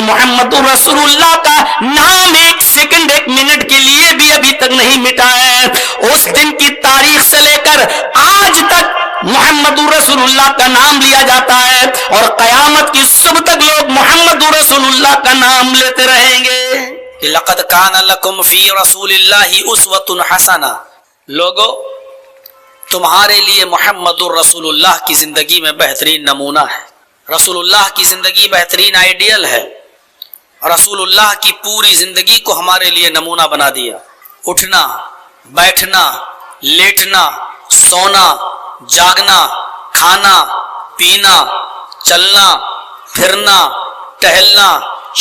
محمد رسول اللہ کا نام ایک سیکنڈ ایک منٹ کے لیے بھی ابھی تک نہیں مٹا ہے. اس دن کی تاریخ سے لے کر آج تک محمد رسول اللہ کا نام لیا جاتا ہے اور قیامت کی صبح تک لوگ محمد رسول اللہ کا نام لیتے رہیں گے. لقد کان لکم فی رسول اللہ اسوۃ حسنہ، لوگو تمہارے لیے محمد الرسول اللہ کی زندگی میں بہترین نمونہ ہے. رسول اللہ کی زندگی بہترین آئیڈیل ہے. رسول اللہ کی پوری زندگی کو ہمارے لیے نمونہ بنا دیا. اٹھنا، بیٹھنا، لیٹنا، سونا، جاگنا، کھانا، پینا، چلنا، پھرنا، ٹہلنا،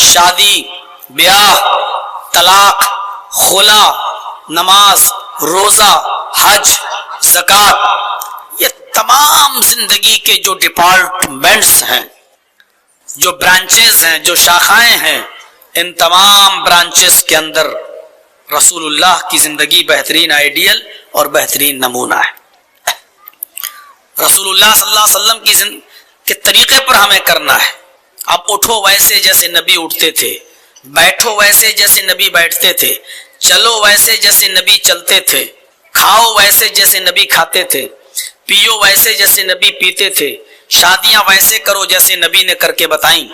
شادی، بیاہ، طلاق، خلا، نماز، روزہ، حج، زکوٰۃ، یہ تمام زندگی کے جو ڈپارٹمنٹس ہیں، جو برانچز ہیں، جو شاخائیں ہیں، ان تمام برانچز کے اندر رسول اللہ کی زندگی بہترین آئیڈیل اور بہترین نمونہ ہے. رسول اللہ صلی اللہ علیہ وسلم کے طریقے پر ہمیں کرنا ہے. اب اٹھو ویسے جیسے نبی اٹھتے تھے، بیٹھو ویسے جیسے نبی بیٹھتے تھے، چلو ویسے جیسے نبی چلتے تھے، کھاؤ ویسے جیسے نبی کھاتے تھے، پیو ویسے جیسے نبی پیتے تھے، شادیاں ویسے کرو جیسے نبی نے کر کے بتائیں،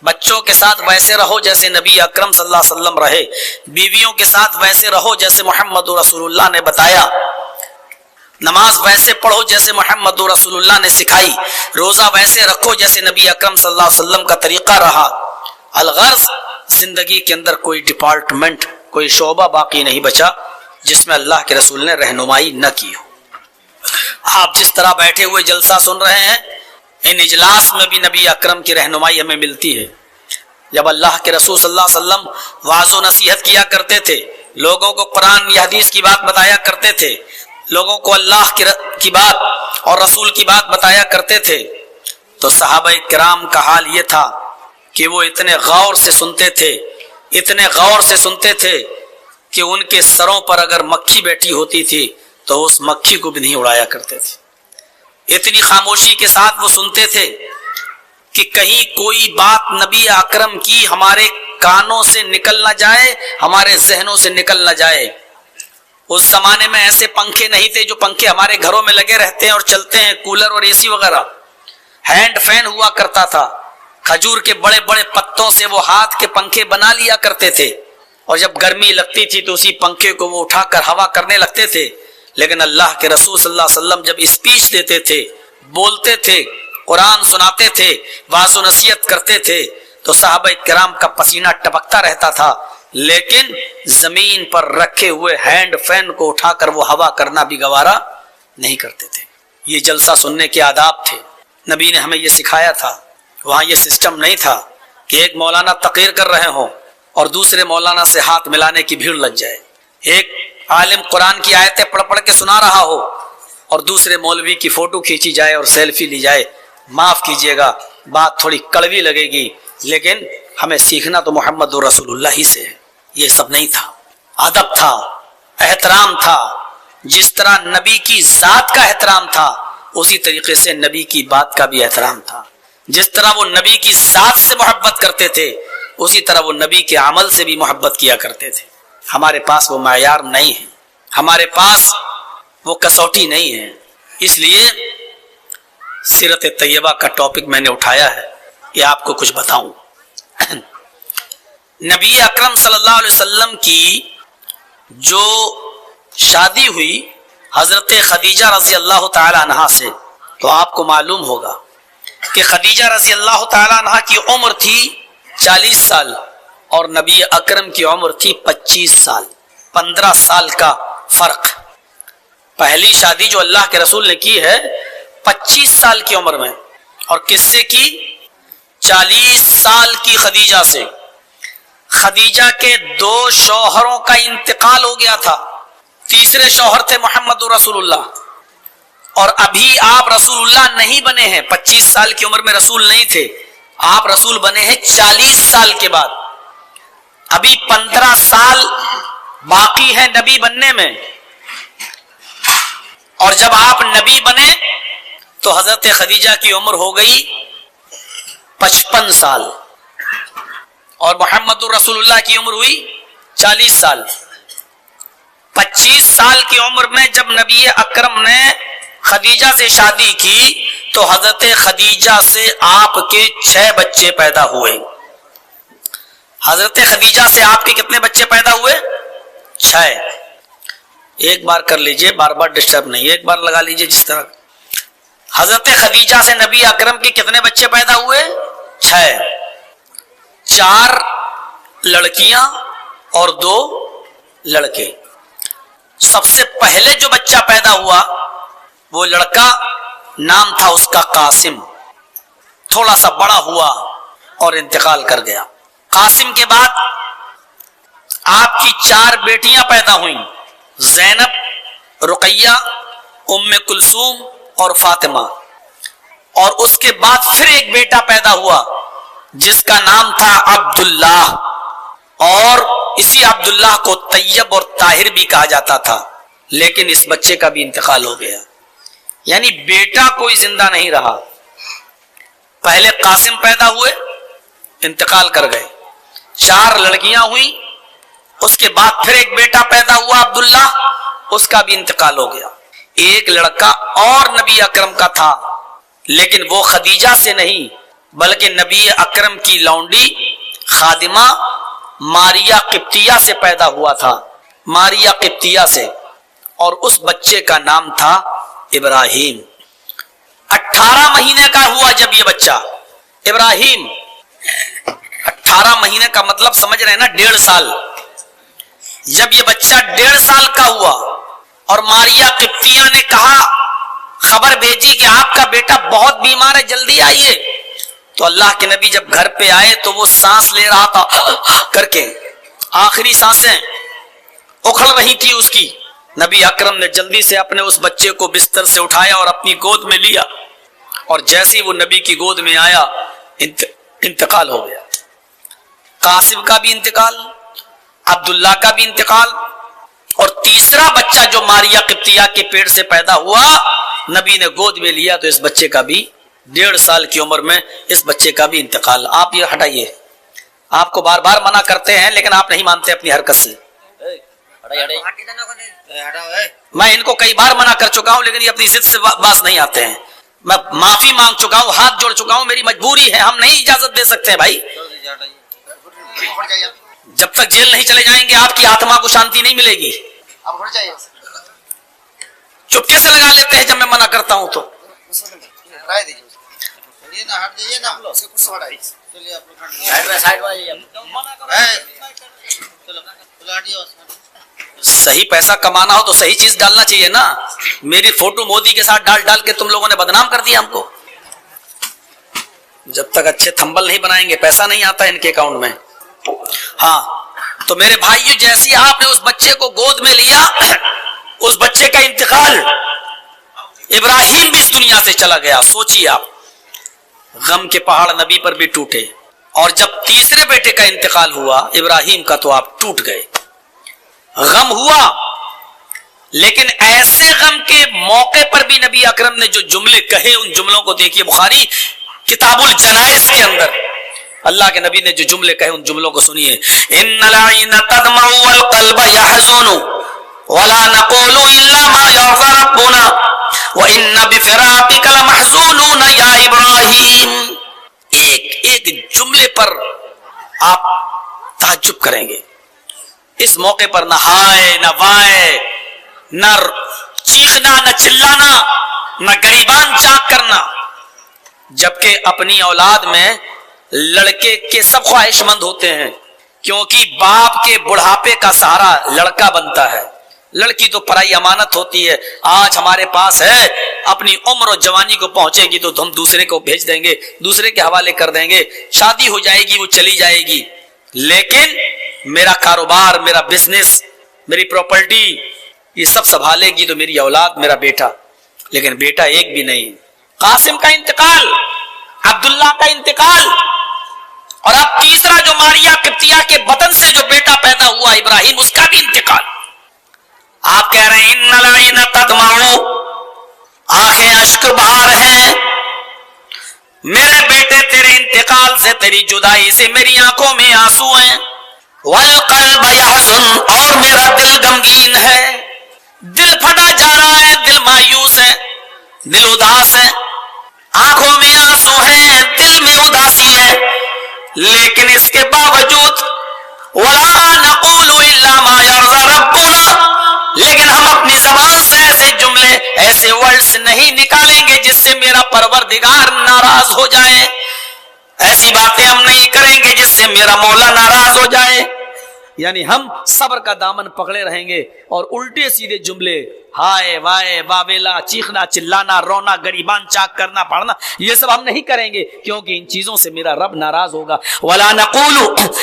بچوں کے ساتھ ویسے رہو جیسے نبی اکرم صلی اللہ علیہ وسلم رہے، بیویوں کے ساتھ ویسے رہو جیسے محمد رسول اللہ نے بتایا، نماز ویسے پڑھو جیسے محمد رسول اللہ نے سکھائی، روزہ ویسے رکھو جیسے نبی اکرم صلی اللہ علیہ وسلم کا طریقہ رہا. الغرض زندگی کے اندر کوئی ڈپارٹمنٹ، کوئی شعبہ باقی نہیں بچا جس میں اللہ کے رسول نے رہنمائی نہ کی ہو. آپ جس طرح بیٹھے ہوئے جلسہ سن رہے ہیں، ان اجلاس میں بھی نبی اکرم کی رہنمائی ہمیں ملتی ہے. جب اللہ کے رسول صلی اللہ علیہ وسلم واعظ و نصیحت کیا کرتے تھے، لوگوں کو قرآن یا حدیث کی بات بتایا کرتے تھے، لوگوں کو اللہ کی بات اور رسول کی بات بتایا کرتے تھے، تو صحابہ کرام کا حال یہ تھا کہ وہ اتنے غور سے سنتے تھے، اتنے غور سے سنتے تھے کہ ان کے سروں پر اگر مکھی بیٹھی ہوتی تھی تو اس مکھی کو بھی نہیں اڑایا کرتے تھے. اتنی خاموشی کے ساتھ وہ سنتے تھے کہ کہیں کوئی بات نبی اکرم کی ہمارے کانوں سے نکل نہ جائے، ہمارے ذہنوں سے نکل نہ جائے. اس زمانے میں ایسے پنکھے نہیں تھے جو پنکھے ہمارے گھروں میں لگے رہتے ہیں اور چلتے ہیں، کولر اور اے سی وغیرہ. ہینڈ فین ہوا کرتا تھا، کھجور کے بڑے بڑے پتوں سے وہ ہاتھ کے پنکھے بنا لیا کرتے تھے، اور جب گرمی لگتی تھی تو اسی پنکھے کو وہ اٹھا کر ہوا کرنے لگتے تھے. لیکن اللہ کے رسول صلی اللہ علیہ وسلم جب اسپیچ دیتے تھے، بولتے تھے، قرآن سناتے تھے، واعظ و نصیحت کرتے تھے، تو صحابہ کرام کا پسینہ ٹپکتا رہتا تھا، لیکن زمین پر رکھے ہوئے ہینڈ فین کو اٹھا کر وہ ہوا کرنا بھی گوارا نہیں کرتے تھے. یہ جلسہ سننے کے آداب تھے، نبی نے ہمیں یہ سکھایا تھا. وہاں یہ سسٹم نہیں تھا کہ ایک مولانا تقریر کر رہے ہوں اور دوسرے مولانا سے ہاتھ ملانے کی بھیڑ لگ جائے، ایک عالم قرآن کی آیتیں پڑھ پڑھ کے سنا رہا ہو اور دوسرے مولوی کی فوٹو کھینچی جائے اور سیلفی لی جائے. معاف کیجئے گا، بات تھوڑی کڑوی لگے گی، لیکن ہمیں سیکھنا تو محمد رسول اللہ ہی سے ہے. یہ سب نہیں تھا. ادب تھا، احترام تھا. جس طرح نبی کی ذات کا احترام تھا، اسی طریقے سے نبی کی بات کا بھی احترام تھا. جس طرح وہ نبی کی ذات سے محبت کرتے تھے، اسی طرح وہ نبی کے عمل سے بھی محبت کیا کرتے تھے. ہمارے پاس وہ معیار نہیں ہے، ہمارے پاس وہ کسوٹی نہیں ہے. اس لیے سیرت طیبہ کا ٹاپک میں نے اٹھایا ہے کہ آپ کو کچھ بتاؤں. نبی اکرم صلی اللہ علیہ وسلم کی جو شادی ہوئی حضرت خدیجہ رضی اللہ تعالی عنہا سے، تو آپ کو معلوم ہوگا کہ خدیجہ رضی اللہ تعالی عنہا کی عمر تھی 40 سال اور نبی اکرم کی عمر تھی 25 سال. 15 سال کا فرق. پہلی شادی جو اللہ کے رسول نے کی ہے 25 سال کی عمر میں، اور کس سے کی؟ 40 سال کی خدیجہ سے. خدیجہ کے 2 شوہروں کا انتقال ہو گیا تھا. تیسرے شوہر تھے محمد رسول اللہ، اور ابھی آپ رسول اللہ نہیں بنے ہیں. 25 سال کی عمر میں رسول نہیں تھے، آپ رسول بنے ہیں 40 سال کے بعد. ابھی 15 سال باقی ہے نبی بننے میں، اور جب آپ نبی بنے تو حضرت خدیجہ کی عمر ہو گئی 55 سال. اور محمد رسول کی عمر ہوئی 40 سال. 25 سال کی عمر میں جب نبی اکرم نے خدیجہ سے شادی کی تو حضرت خدیجہ سے آپ کے 6 بچے پیدا ہوئے. حضرت خدیجہ سے آپ کے کتنے بچے پیدا ہوئے؟ 6. ایک بار کر لیجئے, بار بار ڈسٹرب نہیں, ایک بار لگا لیجئے جس طرح. حضرت خدیجہ سے نبی اکرم کے کتنے بچے پیدا ہوئے؟ 6. 4 لڑکیاں اور 2 لڑکے. سب سے پہلے جو بچہ پیدا ہوا وہ لڑکا, نام تھا اس کا قاسم. تھوڑا سا بڑا ہوا اور انتقال کر گیا. قاسم کے بعد آپ کی 4 بیٹیاں پیدا ہوئیں, زینب, رقیہ, ام کلثوم اور فاطمہ. اور اس کے بعد پھر ایک بیٹا پیدا ہوا جس کا نام تھا عبداللہ, اور اسی عبداللہ کو طیب اور طاہر بھی کہا جاتا تھا. لیکن اس بچے کا بھی انتقال ہو گیا, یعنی بیٹا کوئی زندہ نہیں رہا. پہلے قاسم پیدا ہوئے, انتقال کر گئے. 4 لڑکیاں ہوئیں, اس کے بعد پھر ایک بیٹا پیدا ہوا عبداللہ, اس کا بھی انتقال ہو گیا. ایک لڑکا اور نبی اکرم کا تھا, لیکن وہ خدیجہ سے نہیں بلکہ نبی اکرم کی لونڈی خادمہ ماریا قبطیہ سے پیدا ہوا تھا, ماریا قبطیہ سے. اور اس بچے کا نام تھا ابراہیم. 18 مہینے کا ہوا جب یہ بچہ ابراہیم. 18 مہینے کا مطلب سمجھ رہے ہیں نا, 1.5 سال. جب یہ بچہ 1.5 سال کا ہوا اور ماریا قبطیہ نے کہا, خبر بھیجی کہ آپ کا بیٹا بہت بیمار ہے, جلدی آئیے, تو اللہ کے نبی جب گھر پہ آئے تو وہ سانس لے رہا تھا کر کے, آخری سانسیں اکھڑ رہی تھی اس کی. نبی اکرم نے جلدی سے اپنے اس بچے کو بستر سے اٹھایا اور اپنی گود میں لیا, اور جیسے ہی وہ نبی کی گود میں آیا انتقال ہو گیا. قاسم کا بھی انتقال, عبداللہ کا بھی انتقال, اور تیسرا بچہ جو ماریا قبطیہ کے پیٹ سے پیدا ہوا نبی نے گود میں لیا تو اس بچے کا بھی 1.5 سال کی عمر میں اس بچے کا بھی انتقال. آپ یہ ہٹائیے, آپ کو بار بار منع کرتے ہیں لیکن آپ نہیں مانتے اپنی حرکت سے. میں ان کو کئی بار منع کر چکا ہوں لیکن یہ اپنی ضد سے باز نہیں آتے ہیں. میں معافی مانگ چکا ہوں, ہاتھ جوڑ چکا ہوں, میری مجبوری ہے, ہم نہیں اجازت دے سکتے بھائی. جب تک جیل نہیں چلے جائیں گے آپ کی آتما کو شانتی نہیں ملے گی. چپکے سے لگا لیتے ہیں جب میں منع کرتا ہوں تو. صحیح پیسہ کمانا ہو تو صحیح چیز ڈالنا چاہیے نا. میری فوٹو مودی کے ساتھ ڈال کے تم لوگوں نے بدنام کر دیا ہم کو. جب تک اچھے تھمبل نہیں بنائیں گے پیسہ نہیں آتا ان کے اکاؤنٹ میں. ہاں تو میرے بھائیو, جیسی آپ نے اس بچے کو گود میں لیا, اس بچے کا انتقال, ابراہیم بھی اس دنیا سے چلا گیا. سوچیے آپ, غم کے پہاڑ نبی پر بھی ٹوٹے, اور جب تیسرے بیٹے کا انتقال ہوا ابراہیم کا تو آپ ٹوٹ گئے. غم ہوا, لیکن ایسے غم کے موقع پر بھی نبی اکرم نے جو جملے کہے ان جملوں کو دیکھیے. بخاری کتاب الجنائز کے اندر اللہ کے نبی نے جو جملے کہے ان جملوں کو سنیے. ان العین تدمع والقلب يحزن ولا نقول الا ما يرضى ربنا وان بفراقك لمحزونون يا ابراہیم. ایک جملے پر آپ تعجب کریں گے. اس موقع پر نہ ہائے نہ وائے, نہ چیخنا نہ چلانا, نہ گریبان چاک کرنا, جبکہ اپنی اولاد میں لڑکے کے سب خواہش مند ہوتے ہیں, کیونکہ باپ کے بڑھاپے کا سہارا لڑکا بنتا ہے. لڑکی تو پرائی امانت ہوتی ہے, آج ہمارے پاس ہے, اپنی عمر اور جوانی کو پہنچے گی تو ہم دوسرے کو بھیج دیں گے, دوسرے کے حوالے کر دیں گے, شادی ہو جائے گی وہ چلی جائے گی. لیکن میرا کاروبار, میرا بزنس, میری پراپرٹی یہ سب سنبھالے گی تو میری اولاد, میرا بیٹا. لیکن بیٹا ایک بھی نہیں. قاسم کا انتقال, عبداللہ کا انتقال, اور اب تیسرا جو ماریا قبطیہ کے بطن سے جو بیٹا پیدا ہوا ابراہیم, اس کا بھی انتقال. آپ کہہ رہے ہیں ان العین تدمع, آنکھیں اشک بہا رہے ہیں, میرے بیٹے تیرے انتقال سے، تیری جدائی سے میری آنکھوں میں آنسو ہیں، والقلب یحزن، اور میرا دل غمگین ہے، دل پھٹا جا رہا ہے، دل مایوس ہے، دل اداس ہے، آنکھوں میں آنسو ہیں، دل میں اداسی ہے، لیکن اس کے باوجود وَلَا نَقُولُ إِلَّا مَا يَرْضَى رَبُّنَا، لیکن ہم اپنی زبان سے ایسے جملے، ایسے ورڈز نہیں نکالیں گے جس سے میرا پروردگار ناراض ہو جائے، ایسی باتیں ہم نہیں کریں گے جس سے میرا مولا ناراض ہو جائے. یعنی ہم صبر کا دامن پکڑے رہیں گے اور الٹے سیدھے جملے، ہائے وائے واویلا، چیخنا چلانا، رونا، گریبان چاک کرنا پڑھنا، یہ سب ہم نہیں کریں گے، کیونکہ ان چیزوں سے میرا رب ناراض ہوگا. وَلَا نَقُولُ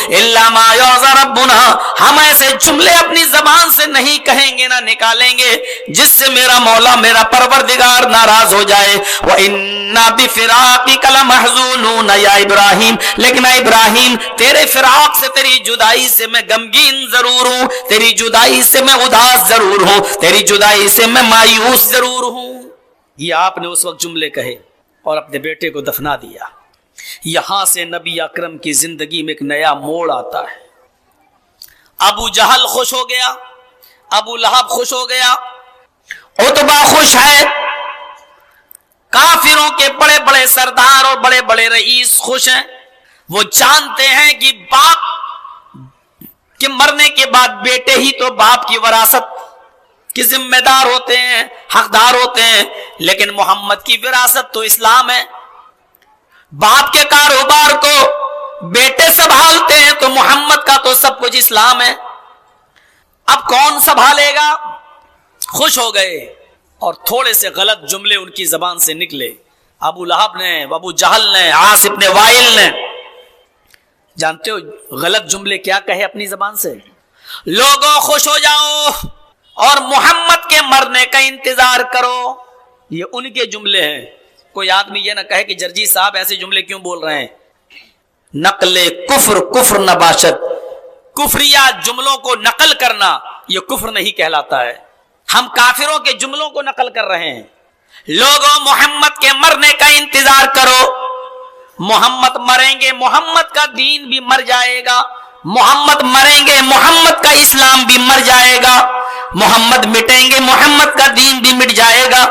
إِلَّا مَا يَرْضَى رَبُّنَا، ہم ایسے جملے اپنی زبان سے نہیں کہیں گے، نہ نکالیں گے جس سے میرا مولا، میرا پروردگار ناراض ہو جائے. وَإِنَّا بِفِرَاقِكَ لَمَحْزُونُونَ یا ابراہیم، لیکن اے ابراہیم تیرے فراق سے، تیری جدائی سے میں غمگین ضرور ہوں، تیری جدائی سے میں اداس ضرور ہوں، تیری جدائی سے میں مایوس ضرور ہوں. یہ آپ نے اس وقت جملے کہے اور اپنے بیٹے کو دفنا دیا. یہاں سے نبی اکرم کی زندگی میں ایک نیا موڑ آتا ہے. ابو جہل خوش ہو گیا، ابو لہب خوش ہو گیا، عتبہ خوش ہے، کافروں کے بڑے بڑے سردار اور بڑے بڑے رئیس خوش ہیں. وہ جانتے ہیں کہ باپ کے مرنے کے بعد بیٹے ہی تو باپ کی وراثت کے ذمہ دار ہوتے ہیں، حقدار ہوتے ہیں، لیکن محمد کی وراثت تو اسلام ہے. باپ کے کاروبار کو بیٹے سنبھالتے ہیں تو محمد کا تو سب کچھ اسلام ہے. اب کون سنبھالے گا؟ خوش ہو گئے اور تھوڑے سے غلط جملے ان کی زبان سے نکلے. ابو لہب نے، ابو جہل نے، عاص ابن وائل نے. جانتے ہو غلط جملے کیا کہے اپنی زبان سے؟ لوگوں خوش ہو جاؤ اور محمد کے مرنے کا انتظار کرو. یہ ان کے جملے ہیں. کوئی آدمی یہ نہ کہے کہ جرجی صاحب ایسے جملے کیوں بول رہے ہیں. نقل کفر کفر نباشت، کفریہ جملوں کو نقل کرنا یہ کفر نہیں کہلاتا ہے. ہم کافروں کے جملوں کو نقل کر رہے ہیں. لوگوں محمد کے مرنے کا انتظار کرو. محمد مریں گے، محمد کا دین بھی مر جائے گا. محمد مریں گے، محمد کا اسلام بھی مر جائے گا. محمد مٹیں گے، محمد کا دین بھی مٹ جائے گا.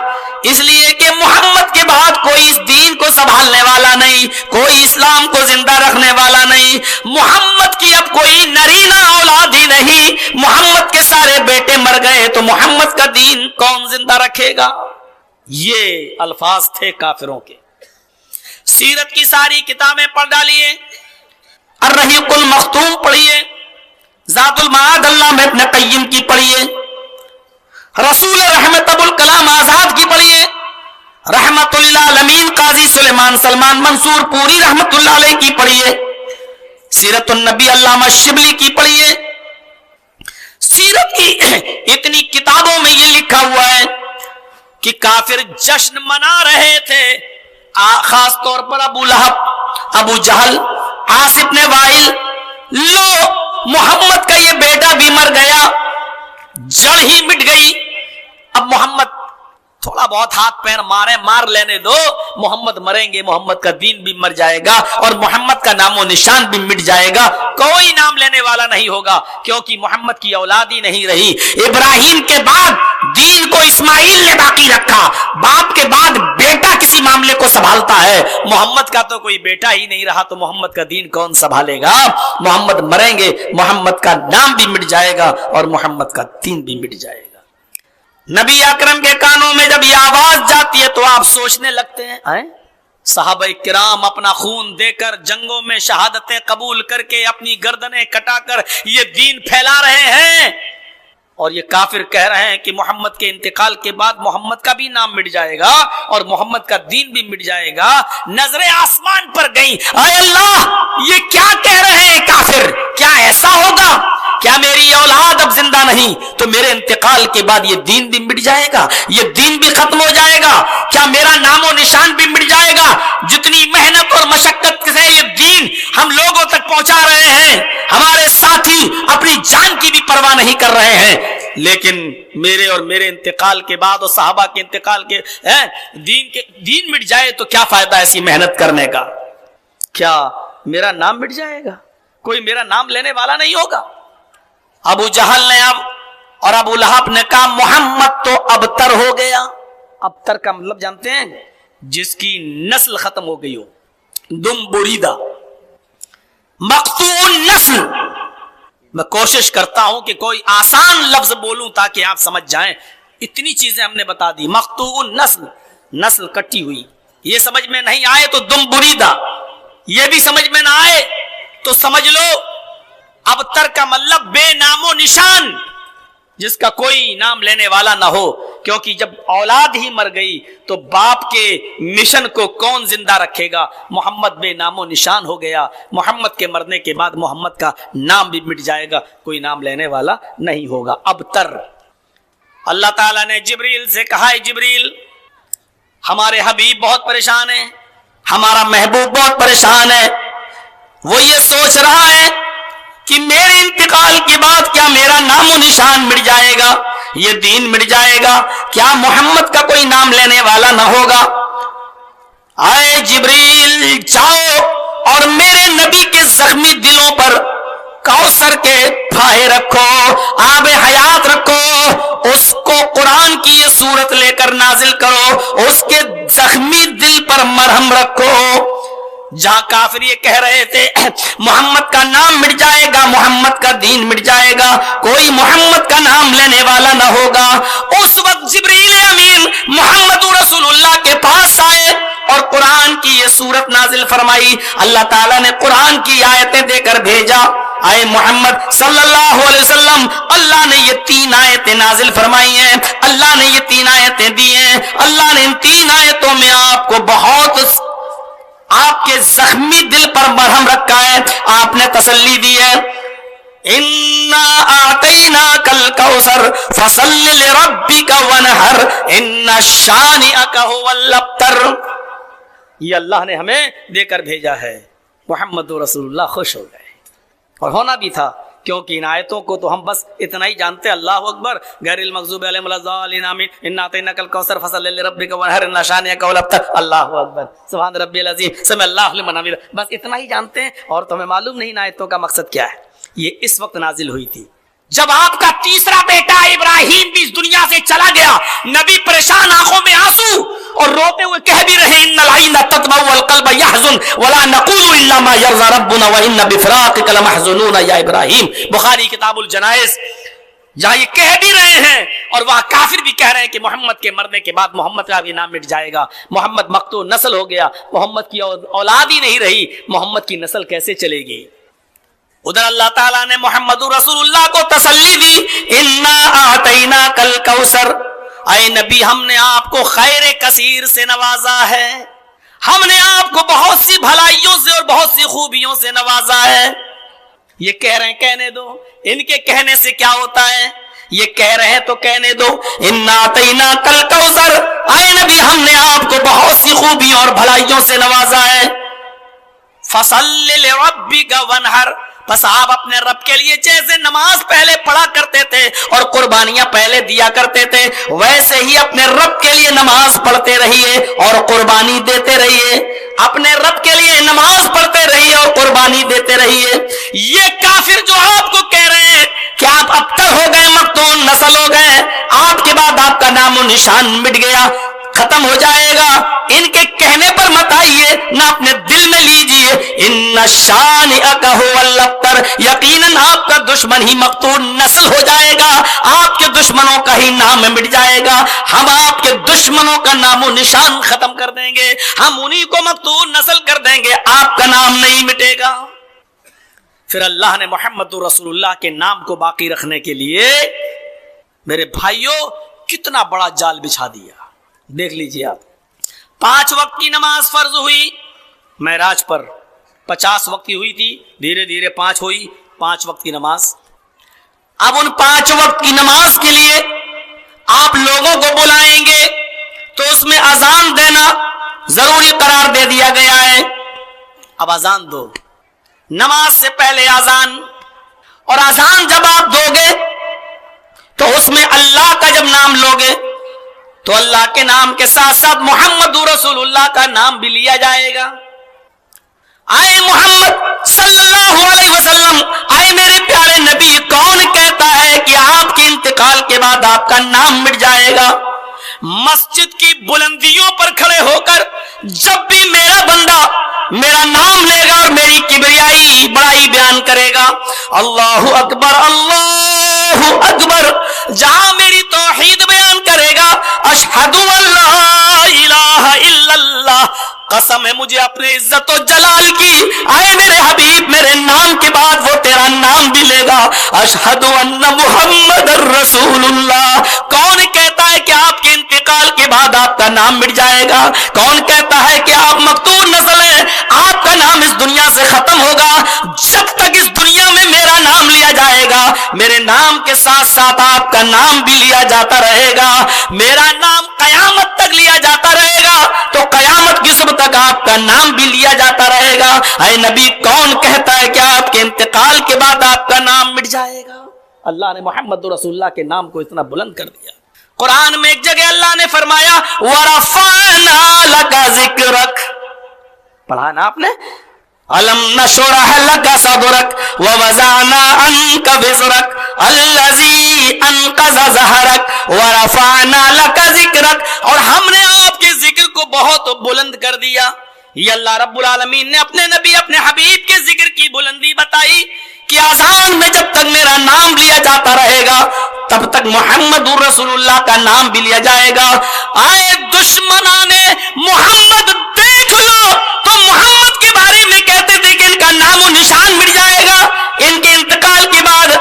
اس لیے کہ محمد کے بعد کوئی اس دین کو سنبھالنے والا نہیں، کوئی اسلام کو زندہ رکھنے والا نہیں. محمد کی اب کوئی نرینہ اولاد ہی نہیں. محمد کے سارے بیٹے مر گئے تو محمد کا دین کون زندہ رکھے گا؟ یہ الفاظ تھے کافروں کے. سیرت کی ساری کتابیں پڑھ ڈالیے، الرحیق المختوم پڑھیے، ذات المعاد علامہ ابن قیم کی پڑھیے، رسول رحمت ابو الکلام آزاد کی پڑھیے، رحمت للعالمین قاضی سلیمان سلمان منصور پوری رحمت اللہ علیہ کی پڑھیے، سیرت النبی علامہ شبلی کی پڑھیے. سیرت کی اتنی کتابوں میں یہ لکھا ہوا ہے کہ کافر جشن منا رہے تھے، خاص طور پر ابو لہب، ابو جہل، عاص ابن وائل. لو محمد کا یہ بیٹا بھی مر گیا، جڑ ہی مٹ گئی. اب محمد تھوڑا بہت ہاتھ پیر مار لینے دو، محمد مریں گے، محمد کا دین بھی مر جائے گا اور محمد کا نام و نشان بھی مٹ جائے گا. کوئی نام لینے والا نہیں ہوگا کیونکہ محمد کی اولاد ہی نہیں رہی. ابراہیم کے بعد دین کو اسماعیل نے باقی رکھا، باپ کے بعد بیٹا کسی معاملے کو سنبھالتا ہے. محمد کا تو کوئی بیٹا ہی نہیں رہا تو محمد کا دین کون سنبھالے گا؟ محمد مریں گے، محمد کا نام بھی مٹ جائے گا اور محمد کا دین بھی مٹ جائے گا. نبی اکرم کے کانوں میں جب یہ آواز جاتی ہے تو آپ سوچنے لگتے ہیں صحابہ کرام اپنا خون دے کر جنگوں میں شہادتیں قبول کر کے اپنی گردنیں کٹا کر یہ دین پھیلا رہے ہیں اور یہ کافر کہہ رہے ہیں کہ محمد کے انتقال کے بعد محمد کا بھی نام مٹ جائے گا اور محمد کا دین بھی مٹ جائے گا. نظریں آسمان پر گئیں، اے اللہ یہ کیا کہہ رہے ہیں کافر؟ کیا ایسا ہوگا؟ کیا میری اولاد اب زندہ نہیں تو میرے انتقال کے بعد یہ دین بھی مٹ جائے گا، یہ دین بھی ختم ہو جائے گا؟ کیا میرا نام و نشان بھی مٹ جائے گا؟ جتنی محنت اور مشقت سے یہ دین ہم لوگوں تک پہنچا رہے ہیں، ہمارے ساتھی اپنی جان کی بھی پرواہ نہیں کر رہے ہیں. لیکن میرے اور میرے انتقال کے بعد اور صحابہ کے انتقال کے دین مٹ جائے تو کیا فائدہ ایسی محنت کرنے کا؟ کیا میرا نام مٹ جائے گا؟ کوئی میرا نام لینے والا نہیں ہوگا۔ ابو جہل نے اور ابو لہب نے کہا محمد تو ابتر ہو گیا۔ ابتر کا مطلب جانتے ہیں؟ جس کی نسل ختم ہو گئی ہو، دم بریدہ، مقطوع النسل۔ میں کوشش کرتا ہوں کہ کوئی آسان لفظ بولوں تاکہ آپ سمجھ جائیں۔ اتنی چیزیں ہم نے بتا دی۔ مقطوع النسل، نسل کٹی ہوئی۔ یہ سمجھ میں نہیں آئے تو دم بریدہ، یہ بھی سمجھ میں نہ آئے تو سمجھ لو ابتر کا مطلب بے نام و نشان، جس کا کوئی نام لینے والا نہ ہو، کیونکہ جب اولاد ہی مر گئی تو باپ کے مشن کو کون زندہ رکھے گا؟ محمد بے نام و نشان ہو گیا۔ محمد کے مرنے کے بعد محمد کا نام بھی مٹ جائے گا، کوئی نام لینے والا نہیں ہوگا۔ ابتر۔ اللہ تعالیٰ نے جبریل سے کہا ہے جبریل ہمارے حبیب بہت پریشان ہیں، ہمارا محبوب بہت پریشان ہے، وہ یہ سوچ رہا ہے کہ میرے انتقال کے بعد کیا میرا نام و نشان مٹ جائے گا، یہ دین مٹ جائے گا، کیا محمد کا کوئی نام لینے والا نہ ہوگا؟ آئے جبریل جاؤ اور میرے نبی کے زخمی دلوں پر کوثر کے پھاہے رکھو، آب حیات رکھو، اس کو قرآن کی یہ سورت لے کر نازل کرو، اس کے زخمی دل پر مرہم رکھو۔ جہاں کافر یہ کہہ رہے تھے محمد کا نام مٹ جائے گا، محمد کا دین مٹ جائے گا، کوئی محمد کا نام لینے والا نہ ہوگا، اس وقت جبریل امین محمد رسول اللہ کے پاس آئے اور قرآن کی یہ سورت نازل فرمائی۔ اللہ تعالیٰ نے قرآن کی آیتیں دے کر بھیجا۔ آئے محمد صلی اللہ علیہ وسلم، اللہ نے یہ 3 آیتیں نازل فرمائی ہیں، اللہ نے یہ 3 آیتیں دی ہیں۔ اللہ نے ان 3 آیتوں میں آپ کو بہت آپ کے زخمی دل پر مرہم رکھا ہے، آپ نے تسلی دی ہے۔ اِنَّا أَعْطَيْنَاكَ الْكَوْثَرَ فَصَلِّ لِرَبِّكَ وَانْحَرْ إِنَّ شَانِئَكَ هُوَ الْأَبْتَرُ۔ یہ اللہ نے ہمیں دے کر بھیجا ہے۔ محمد رسول اللہ خوش ہو گئے، اور ہونا بھی تھا، کیونکہ ان آیتوں کو تو ہم بس اتنا ہی جانتے۔ اللہ اکبر، غیر المغضوب علیہم ولا الضالین آمین، انا اعطیناک الکوثر فصل لربک وانحر ان شانئک هو الابتر۔ اللہ اکبر، سبحان ربی العظیم، سمع اللہ لمن حمدہ۔ بس اتنا ہی جانتے ہیں، اور تمہیں معلوم نہیں ان آیتوں کا مقصد کیا ہے۔ یہ اس وقت نازل ہوئی تھی جب آپ کا تیسرا بیٹا ابراہیم بھی اس دنیا سے چلا گیا۔ نبی پریشان، آنکھوں میں آنسو، اور روتے ہوئے کہہ بھی رہے ان العین تدمع والقلب يحزن ولا نقول الا ما يرضى ربنا وان بفراقك لمحزونون یا ابراہیم۔ بخاری کتاب الجنائز، جہاں یہ کہہ بھی رہے ہیں اور وہاں کافر بھی کہہ رہے ہیں کہ محمد کے مرنے کے بعد محمد کا بھی نام مٹ جائے گا، محمد مقتول نسل ہو گیا، محمد کی اولاد ہی نہیں رہی، محمد کی نسل کیسے چلے گی؟ ادھر اللہ تعالیٰ نے محمد رسول اللہ کو تسلی دی، انا اعطیناک الکوثر، اے نبی ہم نے آپ کو خیر کثیر سے نوازا ہے، ہم نے آپ کو بہت سی بھلائیوں سے اور بہت سی خوبیوں سے نوازا ہے۔ یہ کہہ رہے ہیں، کہنے دو، ان کے کہنے سے کیا ہوتا ہے؟ یہ کہہ رہے ہیں تو کہنے دو۔ انا اعطیناک الکوثر، اے نبی ہم نے آپ کو بہت سی خوبیوں اور بھلائیوں سے نوازا ہے۔ فصل لربک وانحر، بس آپ اپنے رب کے لیے جیسے نماز پہلے پڑھا کرتے تھے اور قربانیاں پہلے دیا کرتے تھے، ویسے ہی اپنے رب کے لیے نماز پڑھتے رہیے اور قربانی دیتے رہیے۔ اپنے رب کے لیے نماز پڑھتے رہیے اور قربانی دیتے رہیے۔ یہ کافر جو آپ کو کہہ رہے ہیں کہ آپ ابتر ہو گئے، مقتول نسل ہو گئے، آپ کے بعد آپ کا نام و نشان مٹ گیا، ختم ہو جائے گا، ان کے کہنے پر مت آئیے، نہ اپنے دل میں لیجئے۔ ان شانئک هو الابتر، یقیناً آپ کا دشمن ہی مقتول نسل ہو جائے گا، آپ کے دشمنوں کا ہی نام مٹ جائے گا، ہم آپ کے دشمنوں کا نام و نشان ختم کر دیں گے، ہم انہی کو مقتول نسل کر دیں گے، آپ کا نام نہیں مٹے گا۔ پھر اللہ نے محمد رسول اللہ کے نام کو باقی رکھنے کے لیے میرے بھائیوں کتنا بڑا جال بچھا دیا۔ دیکھ لیجیے آپ، 5 وقت کی نماز فرض ہوئی معراج پر، 50 وقت کی ہوئی تھی، دھیرے دھیرے 5 ہوئی، 5 وقت کی نماز۔ اب ان 5 وقت کی نماز کے لیے آپ لوگوں کو بلائیں گے تو اس میں اذان دینا ضروری قرار دے دیا گیا ہے۔ اب اذان دو، نماز سے پہلے اذان، اور اذان جب آپ دو گے تو اس میں اللہ کا جب نام لوگے تو اللہ کے نام کے ساتھ ساتھ محمد رسول اللہ کا نام بھی لیا جائے گا. آئے محمد صلی اللہ علیہ وسلم، آئے میرے پیارے نبی، کون کہتا ہے کہ آپ کے انتقال کے بعد آپ کا نام مٹ جائے گا؟ مسجد کی بلندیوں پر کھڑے ہو کر جب بھی میرا بندہ میرا نام لے گا اور میری کبریائی بڑائی بیان کرے گا، اللہ اکبر اللہ اکبر، جہاں میری توحید بیان کرے گا، اشہد ان لا الہ الا اللہ، قسم ہے مجھے اپنے عزت و جلال کی، آئے میرے حبیب میرے نام کے بعد وہ تیرا نام بھی لے گا، اشہد ان محمد الرسول اللہ. کون کہتا ہے کہ آپ کے انتقال کے بعد آپ کا نام مٹ جائے گا؟ کون کہتا ہے کہ آپ مقتول نسل ہیں، آپ کا نام اس دنیا سے ختم ہوگا؟ جب تک اس دنیا میں میرا نام لیا جائے گا، میرے نام کے ساتھ ساتھ آپ کا نام بھی لیا جاتا رہے گا، میرا نام قیامت تک لیا جاتا رہے گا، تو قیامت کی صبح تک آپ کا نام بھی لیا جاتا رہے گا. اے نبی، کون کہتا ہے کہ آپ کے انتقال کے بعد آپ کا نام مٹ جائے گا؟ اللہ نے محمد رسول اللہ کے نام کو اتنا بلند کر دیا. قرآن میں ایک جگہ اللہ نے فرمایا وَرَفَعْنَا لَكَ ذِكْرَكَ، پڑھا نا آپ نے، أَلَمْ نَشْرَحْ لَكَ صَدْرَكَ وَوَضَعْنَا عَنْكَ وِزْرَكَ الَّذِي أَنقَضَ ظَهْرَكَ وَرَفَعْنَا لَكَ ذِكْرَكَ، اور ہم نے آپ کے ذکر کو بہت بلند کر دیا. یہ اللہ رب العالمین نے اپنے نبی اپنے حبیب کے ذکر کی بلندی بتائی کہ آسان میں جب تک میرا نام لیا جاتا رہے گا تب تک محمد رسول اللہ کا نام بھی لیا جائے گا. آئے دشمنان محمد دیکھ لو تو محمد کے بارے میں کہتے تھے کہ ان کا نام و نشان مٹ جائے گا ان کے انتقال کے بعد.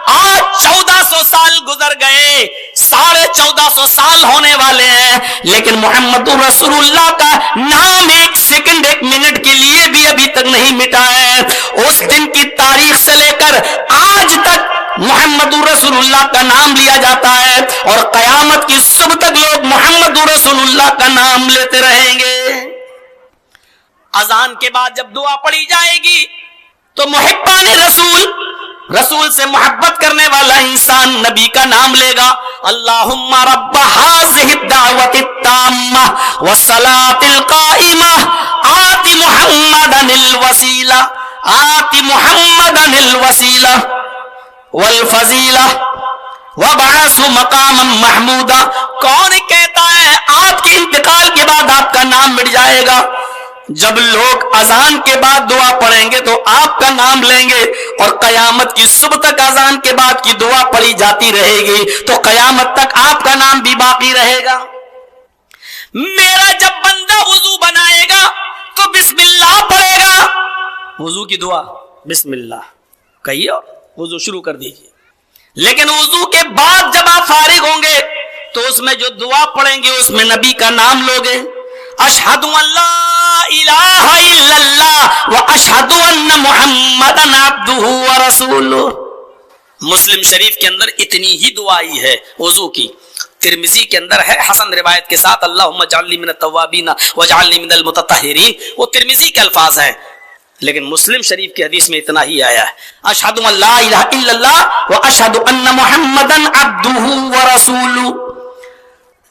آج 1400 سال گزر گئے، 1450 سال ہونے والے ہیں، لیکن محمد رسول اللہ کا نام ایک سیکنڈ ایک منٹ کے لیے بھی ابھی تک نہیں مٹا ہے. اس دن کی تاریخ سے لے کر آج تک محمد رسول اللہ کا نام لیا جاتا ہے، اور قیامت کی صبح تک لوگ محمد رسول اللہ کا نام لیتے رہیں گے. اذان کے بعد جب دعا پڑھی جائے گی تو محبان رسول سے محبت کرنے والا انسان نبی کا نام لے گا. اللہم رب ہذہ الدعوۃ التامہ والصلاۃ القائمہ آت محمدا الوسیلہ والفضیلہ وابعث مقاما محمودا. کون کہتا ہے آپ کے انتقال کے بعد آپ کا نام مٹ جائے گا؟ جب لوگ اذان کے بعد دعا پڑھیں گے تو آپ کا نام لیں گے، اور قیامت کی صبح تک اذان کے بعد کی دعا پڑھی جاتی رہے گی تو قیامت تک آپ کا نام بھی باقی رہے گا. میرا جب بندہ وضو بنائے گا تو بسم اللہ پڑھے گا، وضو کی دعا بسم اللہ کہیے اور وضو شروع کر دیجیے. لیکن وضو کے بعد جب آپ فارغ ہوں گے تو اس میں جو دعا پڑھیں گے اس میں نبی کا نام لوگے، اشہد ان لا الہ الا اللہ واشہد ان محمدا عبدہ ورسولہ. مسلم شریف کے اندر اتنی ہی دعا آئی ہے وضو کی. ترمذی کے اندر ہے حسن روایت کے ساتھ اللہم اجعلنی من التوابین واجعلنی من المتطہرین، وہ ترمذی کے الفاظ ہیں، لیکن مسلم شریف کی حدیث میں اتنا ہی آیا ہے اشہد ان لا الہ الا اللہ واشہد ان محمدا عبدہ ورسولہ.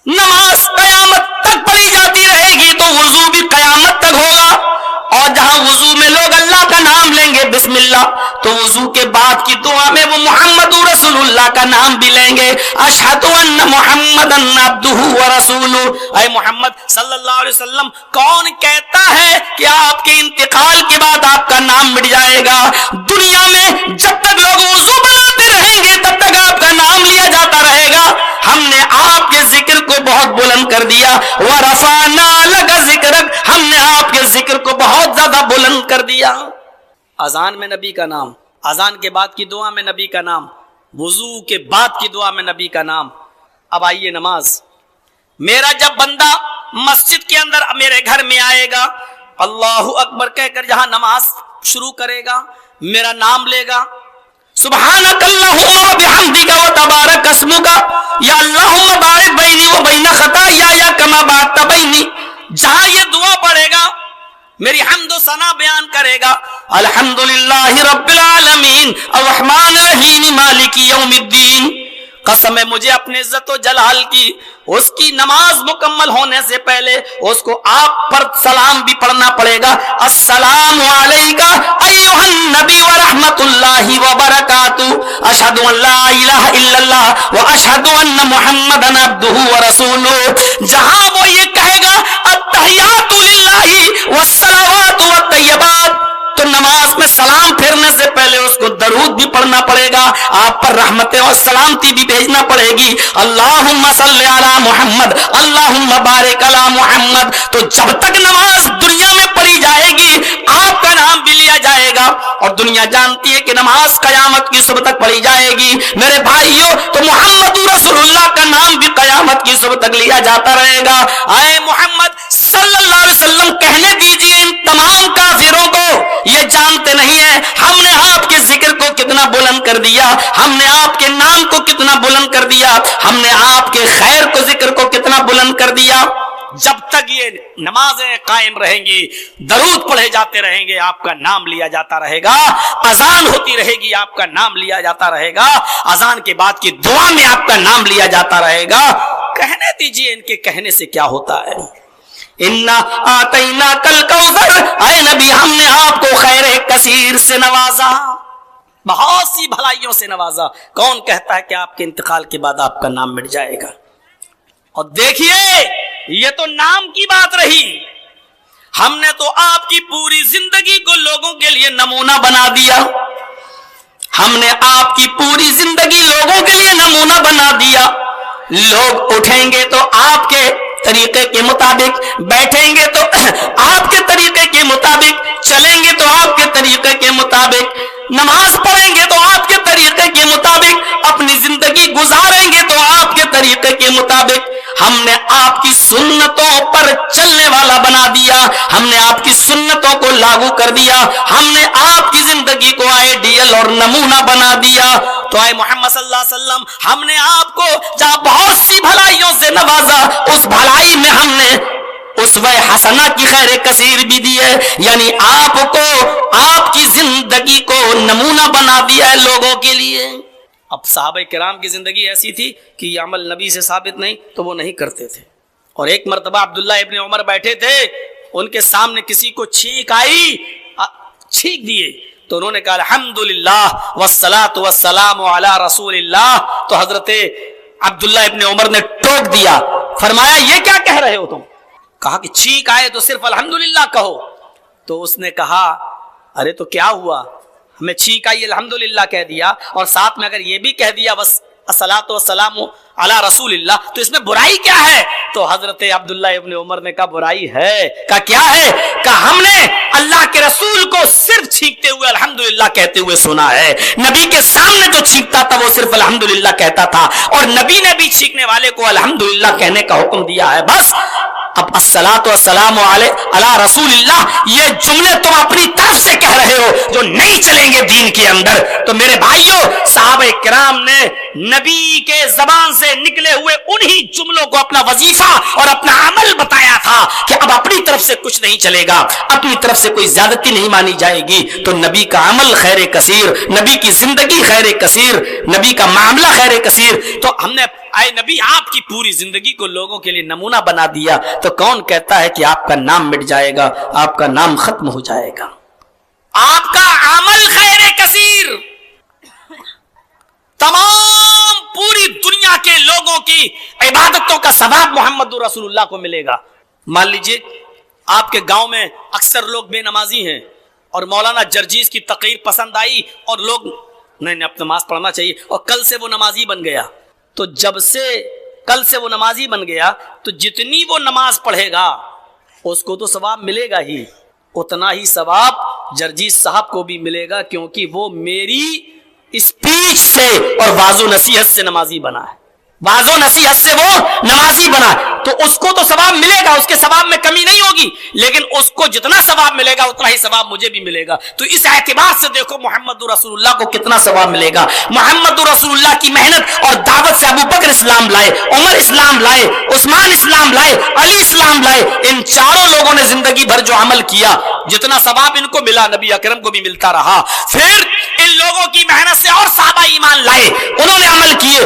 نماز قیامت تک پڑھی جاتی رہے گی تو وضو بھی قیامت تک ہوگا، اور جہاں وضو میں لوگ اللہ کا نام لیں گے بسم اللہ، تو وضو کے بعد کی دعا میں وہ محمد رسول اللہ کا نام بھی لیں گے، اشہد ان محمدا عبدہ ورسولہ. اے محمد صلی اللہ علیہ وسلم، کون کہتا ہے کہ آپ کے انتقال کے بعد آپ کا نام مٹ جائے گا؟ دنیا میں جب تک لوگ وضو بناتے رہیں گے تب تک آپ کا نام لیا جاتا رہے گا. ہم نے آپ کے ذکر کو بہت بلند کر دیا، وَرَفَعْنَا لَكَ ذِكْرَكَ، ہم نے آپ کے ذکر کو بہت زیادہ بلند کر دیا. اذان میں نبی کا نام، اذان کے بعد کی دعا میں نبی کا نام، وضو کے بعد کی دعا میں نبی کا نام. اب آئیے نماز. میرا جب بندہ مسجد کے اندر میرے گھر میں آئے گا، اللہ اکبر کہہ کر جہاں نماز شروع کرے گا میرا نام لے گا، سبحانک اللہم و بحمدک و تبارک اسمک، یا اللہم بارک بینی و بین خطایا کما بارکت بینی. جہاں یہ دعا پڑھے گا میری حمد و ثنا بیان کرے گا، الحمدللہ رب العالمین الرحمن الرحیم مالک یوم الدین. قسم ہے مجھے اپنے عزت و جلال کی، اس کی نماز مکمل ہونے سے پہلے اس کو آپ پر سلام بھی پڑھنا پڑے گا. السلام علیکہ ایھا النبی ورحمۃ اللہ وبرکاتہ، اشہد ان لا الہ الا اللہ واشہد ان محمدا عبدہ ورسولہ. جہاں وہ یہ کہے گا التحیات للہ والصلوات والطیبات، تو نماز میں سلام پھیرنے سے پہلے اس کو درود بھی پڑھنا پڑے گا، آپ پر رحمت اور سلامتی بھی بھیجنا پڑے گی. اللہم صلی علی محمد، اللہم بارک علی محمد. تو جب تک نماز دنیا میں پڑھی جائے گی آپ کا نام بھی لیا جائے گا، اور دنیا جانتی ہے کہ نماز قیامت کی صبح تک پڑھی جائے گی. میرے بھائیوں، تو محمد رسول اللہ کا نام بھی قیامت کی صبح تک لیا جاتا رہے گا. اے محمد صلی اللہ علیہ وسلم کہنے دیجئے ان تمام کافروں کو، یہ جانتے نہیں ہیں ہم نے آپ کے ذکر کو کتنا بلند کر دیا، ہم نے آپ کے نام کو کتنا بلند کر دیا، ہم نے آپ کے خیر کو ذکر کو کتنا بلند کر دیا. جب تک یہ نمازیں قائم رہیں گی، درود پڑھے جاتے رہیں گے، آپ کا نام لیا جاتا رہے گا. اذان ہوتی رہے گی، آپ کا نام لیا جاتا رہے گا. اذان کے بعد کی دعا میں آپ کا نام لیا جاتا رہے گا. کہنے دیجئے ان کے کہنے سے کیا ہوتا ہے. انا آتیناک الکوثر، اے نبی ہم نے آپ کو خیر کثیر سے نوازا، بہت سی بھلائیوں سے نوازا. کون کہتا ہے کہ آپ کے انتقال کے بعد آپ کا نام مٹ جائے گا. اور دیکھیے یہ تو نام کی بات رہی، ہم نے تو آپ کی پوری زندگی کو لوگوں کے لیے نمونہ بنا دیا. ہم نے آپ کی پوری زندگی لوگوں کے لیے نمونہ بنا دیا. لوگ اٹھیں گے تو آپ کے طریقے کے مطابق، بیٹھیں گے تو آپ کے طریقے کے مطابق، چلیں گے تو آپ کے طریقے کے مطابق، نماز پڑھیں گے تو آپ کے طریقے کے مطابق، اپنی زندگی گزاریں گے تو آپ کے طریقے کے مطابق. ہم نے آپ کی سنتوں پر چلنے والا بنا دیا، ہم نے آپ کی سنتوں کو لاگو کر دیا، ہم نے آپ کی زندگی کو آئیڈیل اور نمونہ بنا دیا. تو اے محمد صلی اللہ علیہ وسلم ہم نے آپ کو جہاں بہت سی بھلائیوں سے نوازا، اس بھلائی میں ہم نے اسوہ حسنہ کی خیر کثیر بھی دی ہے، یعنی آپ کو آپ کی زندگی کو نمونہ بنا دیا ہے لوگوں کے لیے. اب صحابہ کرام کی زندگی ایسی تھی کہ یہ عمل نبی سے ثابت نہیں تو وہ نہیں کرتے تھے. اور ایک مرتبہ عبداللہ ابن عمر بیٹھے تھے، ان کے سامنے کسی کو چھینک آئی، چھینک دیے تو انہوں نے کہا الحمدللہ والصلاۃ والسلام علی رسول اللہ. تو حضرت عبداللہ ابن عمر نے ٹوک دیا، فرمایا یہ کیا کہہ رہے ہو تم؟ کہا کہ چھینک آئے تو صرف الحمدللہ کہو. تو اس نے کہا ارے تو کیا ہوا، ہمیں چھینک آئی الحمدللہ کہہ دیا، اور ساتھ میں اگر یہ بھی کہہ دیا بس الصلاۃ والسلام علی رسول اللہ، تو اس میں برائی کیا ہے؟ تو حضرت عبداللہ ابن عمر نے کہا برائی ہے. کہا کیا ہے؟ کہا ہم نے اللہ کے رسول کو صرف چھینکتے ہوئے الحمدللہ کہتے ہوئے سنا ہے، نبی کے سامنے جو چھینکتا تھا وہ صرف الحمدللہ کہتا تھا، اور نبی نے بھی چھینکنے والے کو الحمدللہ کہنے کا حکم دیا ہے. بس اب الصلاۃ والسلام علی رسول اللہ یہ جملے تم اپنی طرف سے کہہ رہے ہو جو نہیں چلیں گے دین کے اندر. تو میرے بھائیوں، صحابہ کرام نے نبی کے زبان سے نکلے ہوئے انہی جملوں کو اپنا وظیفہ اور اپنا عمل بتایا تھا کہ اب اپنی طرف سے کچھ نہیں چلے گا، اپنی طرف سے کوئی زیادتی نہیں مانی جائے گی. تو نبی کا عمل خیر کثیر، نبی کی زندگی خیر کثیر، نبی کا معاملہ خیر کثیر. تو ہم نے اے نبی آپ کی پوری زندگی کو لوگوں کے لیے نمونہ بنا دیا، تو کون کہتا ہے کہ آپ کا نام مٹ جائے گا، آپ کا نام ختم ہو جائے گا؟ آپ کا عمل خیر کثیر، تمام پوری دنیا کے لوگوں کی عبادتوں کا ثواب محمد رسول اللہ کو ملے گا. مان لیجئے آپ کے گاؤں میں اکثر لوگ بے نمازی ہیں، اور مولانا جرجیز کی تقریر پسند آئی اور لوگ نہیں اب نماز پڑھنا چاہیے، اور کل سے وہ نمازی بن گیا. تو جب سے کل سے وہ نمازی بن گیا تو جتنی وہ نماز پڑھے گا اس کو تو ثواب ملے گا ہی، اتنا ہی ثواب جرجیز صاحب کو بھی ملے گا، کیونکہ وہ میری اسپیچ سے اور واعظ و نصیحت سے نمازی بنا ہے، واعظ و نصیحت سے وہ نمازی بنا ہے. تو اس کو تو ثواب ملے گا، اس کے ثواب میں کمی نہیں ہوگی، لیکن اس کو جتنا ثواب ملے گا اتنا ہی ثواب مجھے بھی ملے گا. تو اس اعتبار سے دیکھو محمد رسول اللہ کو کتنا ثواب ملے گا. محمد رسول اللہ کی محنت اور دعوت سے ابو بکر اسلام لائے، عمر اسلام لائے، عثمان اسلام لائے، علی اسلام لائے. ان چاروں لوگوں نے زندگی بھر جو عمل کیا، جتنا ثواب ان کو ملا نبی اکرم کو بھی ملتا رہا. پھر ان لوگوں کی محنت سے اور صحابہ ایمان لائے، انہوں نے عمل کیے،